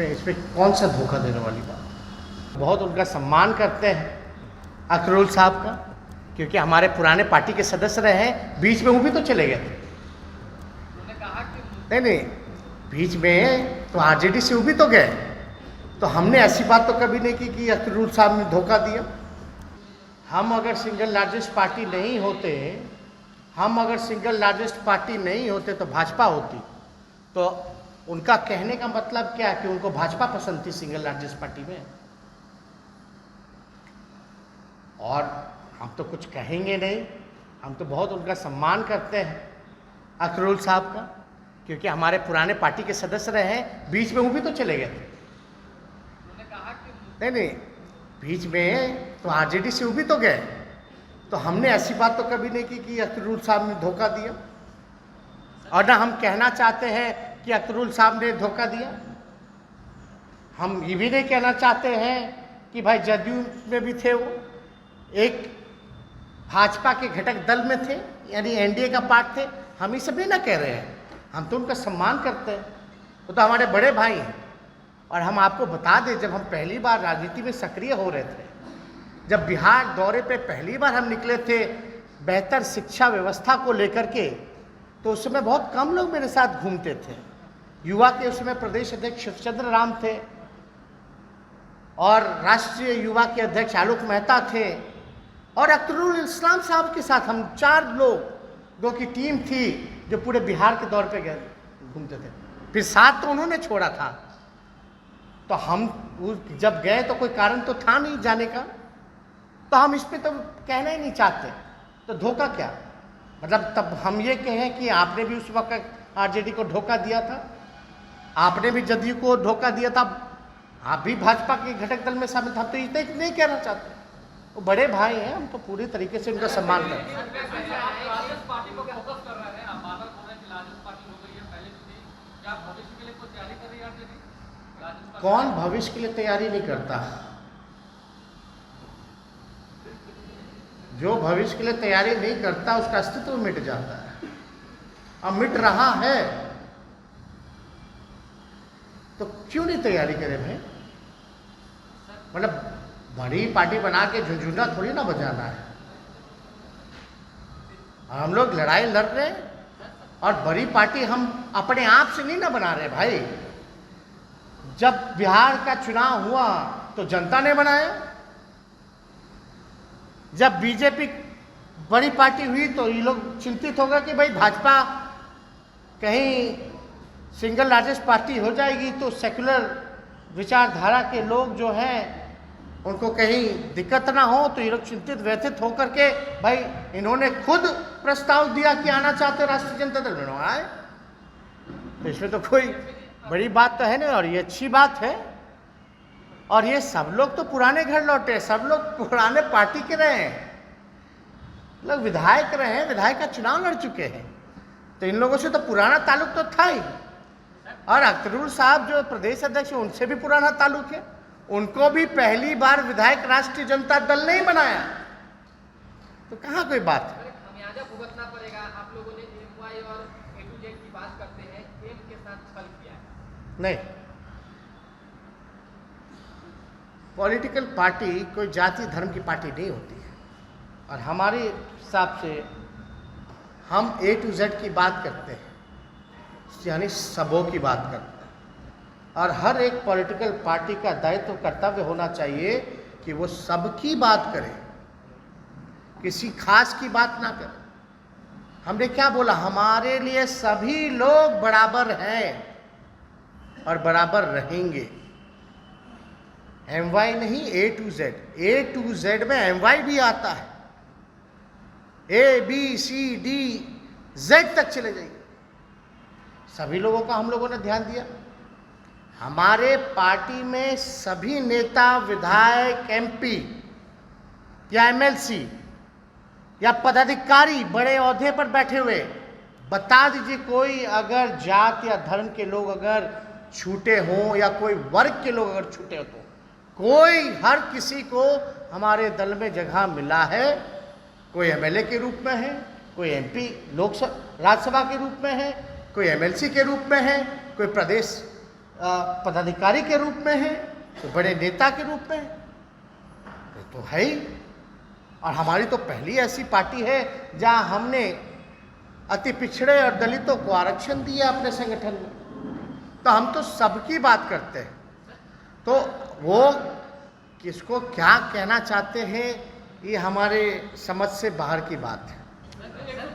इसमें कौन सा धोखा देने वाली बात। बहुत उनका सम्मान करते हैं अख्तरुल साहब का, क्योंकि हमारे पुराने पार्टी के सदस्य रहे हैं। बीच में वो भी तो चले गए थे। नहीं, बीच में तो आरजेडी से वो भी तो गए। तो हमने ऐसी बात तो कभी नहीं की कि अख्तरुल साहब ने धोखा दिया। हम अगर सिंगल लार्जेस्ट पार्टी नहीं होते तो भाजपा होती। तो उनका कहने का मतलब क्या है कि उनको भाजपा पसंद थी सिंगल लार्जेस्ट पार्टी में। और हम तो कुछ कहेंगे नहीं, हम तो बहुत उनका सम्मान करते हैं अख्तरुल साहब का, क्योंकि हमारे पुराने पार्टी के सदस्य रहे हैं। बीच में वो भी तो चले गए थे। नहीं, बीच में तो आरजेडी से वो भी तो गए। तो हमने ऐसी बात तो कभी नहीं की कि अख्तरुल साहब ने धोखा दिया, और ना हम कहना चाहते हैं कि अख्तरुल साहब ने धोखा दिया। हम ये भी नहीं कहना चाहते हैं कि भाई जदयू में भी थे, वो एक भाजपा के घटक दल में थे, यानी एनडीए का पार्ट थे। हम ये सब भी ना कह रहे हैं, हम तो उनका सम्मान करते हैं। वो तो हमारे बड़े भाई हैं। और हम आपको बता दें, जब हम पहली बार राजनीति में सक्रिय हो रहे थे, जब बिहार दौरे पे पहली बार हम निकले थे बेहतर शिक्षा व्यवस्था को लेकर के, तो उस समय बहुत कम लोग मेरे साथ घूमते थे। युवा के उस समय प्रदेश अध्यक्ष शिवचंद्र राम थे, और राष्ट्रीय युवा के अध्यक्ष आलोक मेहता थे, और अख्तरुल इस्लाम साहब के साथ हम 4 लोगों की टीम थी जो पूरे बिहार के दौर पे गए घूमते थे। फिर साथ तो उन्होंने छोड़ा था। तो हम जब गए तो कोई कारण तो था नहीं जाने का, तो हम इस पे तो कहना ही नहीं चाहते। तो धोखा क्या, मतलब तब हम ये कहें कि आपने भी उस वक्त आरजेडी को धोखा दिया था, आपने भी जदयू को धोखा दिया था, आप भी भाजपा के घटक दल में शामिल था। तो इतने नहीं कहना चाहते। वो बड़े भाई हैं, हम तो पूरी तरीके से उनका सम्मान करते हैं। कौन भविष्य के लिए तैयारी नहीं करता? जो भविष्य के लिए तैयारी नहीं करता उसका अस्तित्व मिट जाता है, अब मिट रहा है। तो क्यों नहीं तैयारी करें भाई? मतलब बड़ी पार्टी बना के झुंझुना थोड़ी ना बजाना है। हम लोग लड़ाई लड़ रहे हैं, और बड़ी पार्टी हम अपने आप से नहीं ना बना रहे भाई। जब बिहार का चुनाव हुआ तो जनता ने बनाया। जब बीजेपी बड़ी पार्टी हुई तो ये लोग चिंतित हो गए कि भाई भाजपा कहीं सिंगल लार्जेस्ट पार्टी हो जाएगी तो सेक्युलर विचारधारा के लोग जो हैं उनको कहीं दिक्कत ना हो। तो ये लोग चिंतित व्यथित होकर के भाई इन्होंने खुद प्रस्ताव दिया कि आना चाहते राष्ट्रीय जनता दल में आए। तो इसमें तो कोई बड़ी बात तो है नहीं, और ये अच्छी बात है। और ये सब लोग तो पुराने घर लौटे, सब लोग पुराने पार्टी के रहे हैं, लोग विधायक रहे हैं, विधायक का चुनाव लड़ चुके हैं। तो इन लोगों से तो पुराना ताल्लुक तो था ही। और अख्तरुल साहब जो प्रदेश अध्यक्ष हैं उनसे भी पुराना ताल्लुक है। उनको भी पहली बार विधायक राष्ट्रीय जनता दल नहीं बनाया, तो कहाँ कोई बात है। खामियाजा भुगतना पड़ेगा। आप लोगों ने एमवाई और ए टू जेड की बात करते हैं, एम के साथ छल किया है। नहीं, पॉलिटिकल पार्टी कोई जाति धर्म की पार्टी नहीं होती है। और हमारे हिसाब से हम ए टू जेड की बात करते हैं, यानी सबों की बात करते हैं। और हर एक पॉलिटिकल पार्टी का दायित्व कर्तव्य होना चाहिए कि वो सबकी बात करे, किसी खास की बात ना करे। हमने क्या बोला, हमारे लिए सभी लोग बराबर हैं और बराबर रहेंगे। एमवाई नहीं, A to Z. A to Z में एमवाई भी आता है, A B C D Z तक चले जाइए। सभी लोगों का हम लोगों ने ध्यान दिया। हमारे पार्टी में सभी नेता, विधायक, एमपी या एमएलसी या पदाधिकारी बड़े ओहदे पर बैठे हुए, बता दीजिए कोई अगर जात या धर्म के लोग अगर छूटे हों या कोई वर्ग के लोग अगर छूटे हो, तो कोई हर किसी को हमारे दल में जगह मिला है। कोई एमएलए के रूप में है, कोई एमपी लोकसभा राज्यसभा के रूप में है, कोई एमएलसी के रूप में है, कोई प्रदेश पदाधिकारी के रूप में हैं, तो बड़े नेता के रूप में हैं, ये तो है ही। और हमारी तो पहली ऐसी पार्टी है जहां हमने अति पिछड़े और दलितों को आरक्षण दिया अपने संगठन में। तो हम तो सबकी बात करते हैं। तो वो किसको क्या कहना चाहते हैं, ये हमारे समझ से बाहर की बात है।